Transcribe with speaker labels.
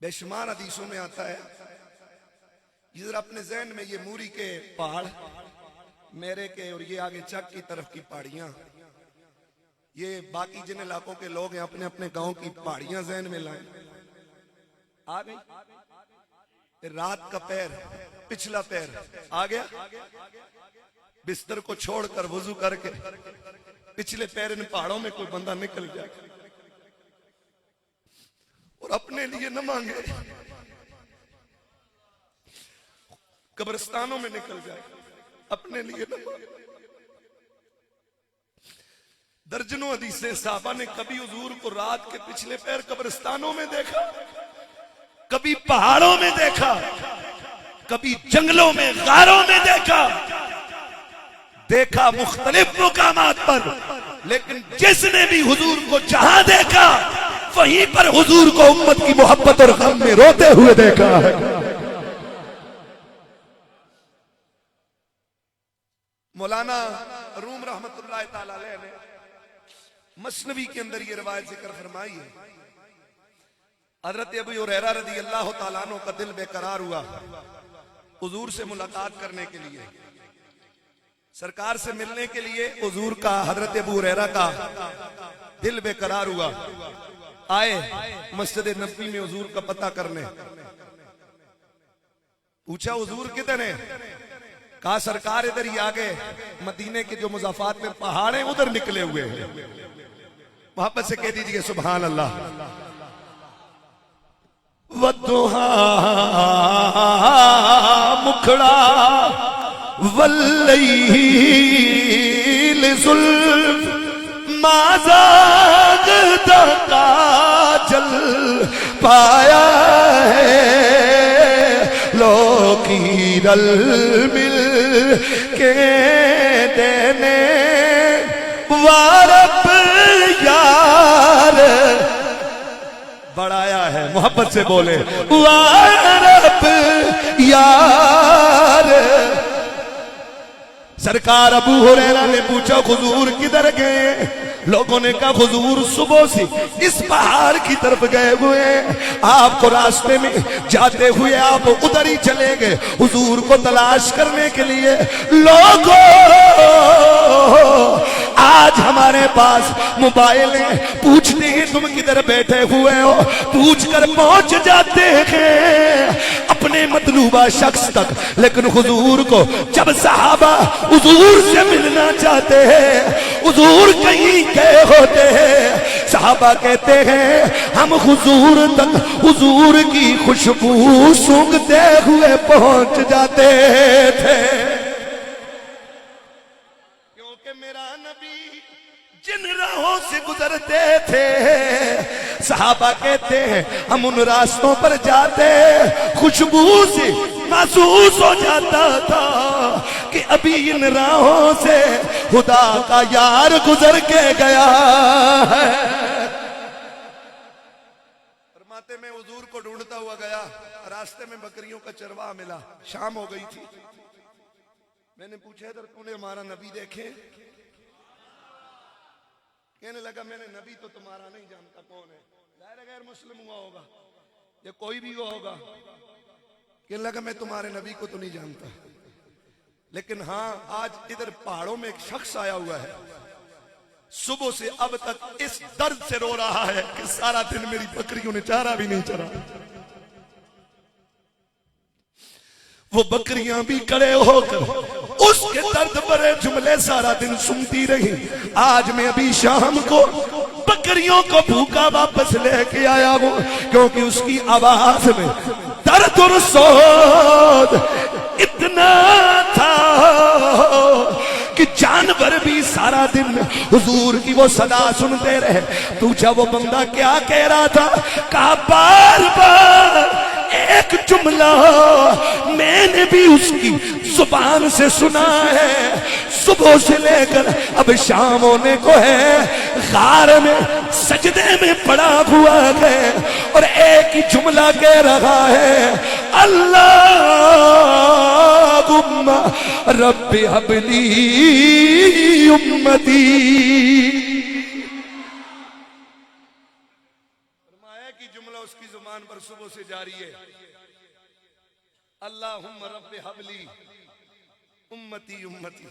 Speaker 1: بے شمار حدیثوں میں آتا ہے. ذرا اپنے ذہن میں یہ موری کے پہاڑ، میرے کے اور یہ آگے چک کی طرف کی پہاڑیاں، یہ باقی جن علاقوں کے لوگ ہیں اپنے اپنے گاؤں کی پہاڑیاں ذہن میں لائیں. آ گئی. پھر رات کا پیر، پچھلا پیر آ گیا. بستر کو چھوڑ کر وضو کر کے پچھلے پیر ان پہاڑوں میں کوئی بندہ نکل جائے اور اپنے لیے نہ مانگے، قبرستانوں میں نکل جائے، اپنے لیے نہ مانگے. درجنوں حدیثیں صحابہ نے کبھی حضور کو رات کے پچھلے پیر قبرستانوں میں دیکھا، کبھی پہاڑوں میں دیکھا، کبھی جنگلوں میں غاروں میں دیکھا مختلف مقامات پر، لیکن جس نے بھی حضور کو جہاں دیکھا وہیں پر حضور کو امت کی محبت اور غم میں روتے ہوئے دیکھا ہے. مولانا روم رحمت اللہ تعالی علیہ نے مثنوی کے اندر یہ روایت ذکر فرمائی ہے. حضرت ابو ہریرہ رضی اللہ تعالیٰ عنہ کا دل بے قرار ہوا حضور سے ملاقات کرنے کے لیے، سرکار سے ملنے کے لیے. حضور کا، حضرت ابو ہریرہ کا دل بے قرار ہوا. آئے مسجد نبوی میں حضور کا پتہ کرنے. پوچھا حضور کدھر ہیں؟ کہا سرکار ادھر ہی آگے مدینے کے جو مضافات میں پہاڑ ہیں ادھر نکلے ہوئے ہیں. محبت سے کہہ دیجئے سبحان اللہ. وَالضُّحَا مُکھڑا وَاللَّيْلِ ظُلْمَ مَا زَاغَ کاجل پایا ہے لوکی رل مل کے دینے وارب یار بڑھایا ہے. محبت سے بولے وارب یار. سرکار ابو ہریرہ نے پوچھا حضور کدھر گئے؟ لوگوں نے کہا حضور صبح سے اس پہاڑ کی طرف گئے ہوئے ہیں، آپ کو راستے میں جاتے ہوئے آپ ادھر ہی چلے گئے حضور کو تلاش کرنے کے لیے. لوگوں آج ہمارے پاس موبائل ہیں، پوچھتے ہیں تم کدھر بیٹھے ہوئے ہو، پوچھ کر پہنچ جاتے ہیں اپنے مطلوبہ شخص تک. لیکن حضور کو جب صحابہ حضور سے ملنا چاہتے ہیں، حضور کہیں گئے ہوتے ہیں، صحابہ کہتے ہیں ہم حضور تک حضور کی خوشبو سونگھتے ہوئے پہنچ جاتے تھے، کیونکہ میرا نبی جن راہوں سے گزرتے تھے صحابہ کہتے ہیں ہم ان راستوں پر جاتے خوشبو سے محسوس ہو جاتا تھا کہ ابھی ان راہوں سے خدا کا یار گزر کے گیا ہے. فرماتے میں حضور کو ڈھونڈتا ہوا گیا، راستے میں بکریوں کا چرواہ ملا، شام ہو گئی تھی. میں نے پوچھا ادھر تو نے ہمارا نبی دیکھے؟ کہنے لگا میں نے نبی تو تمہارا نہیں جانتا کون ہے، ظاہر غیر مسلم ہوا ہوگا یا کوئی بھی ہوا ہوگا. کہنے لگا میں تمہارے نبی کو تو نہیں جانتا، لیکن ہاں آج ادھر پہاڑوں میں ایک شخص آیا ہوا ہے، صبح سے اب تک اس درد سے رو رہا ہے کہ سارا دن میری بکریوں نے چارہ بھی نہیں چرا. وہ بکریاں بھی کڑے ہو کر اس کے درد بھرے جملے سارا دن سنتی رہی. آج میں ابھی شام کو بکریوں کو بھوکا واپس لے کے آیا ہوں، کیونکہ اس کی آواز میں درد اور سود اتنا تھا کہ جانور بھی سارا دن حضور کی وہ صدا سنتے رہے. پوچھا وہ بندہ کیا کہہ رہا تھا؟ کہا بار بار ایک جملہ میں نے بھی اس کی زبان سے سنا ہے، صبح سے لے کر اب شام ہونے کو ہے، غار میں سجدے میں پڑا ہوا ہے اور ایک ہی جملہ کہہ رہا ہے اللہ اللہم رب ہب لی امتی. فرمایا ایک ہی جملہ اس کی زبان پر صبح سے جاری ہے، اللہم رب حبلی امتی امتی۔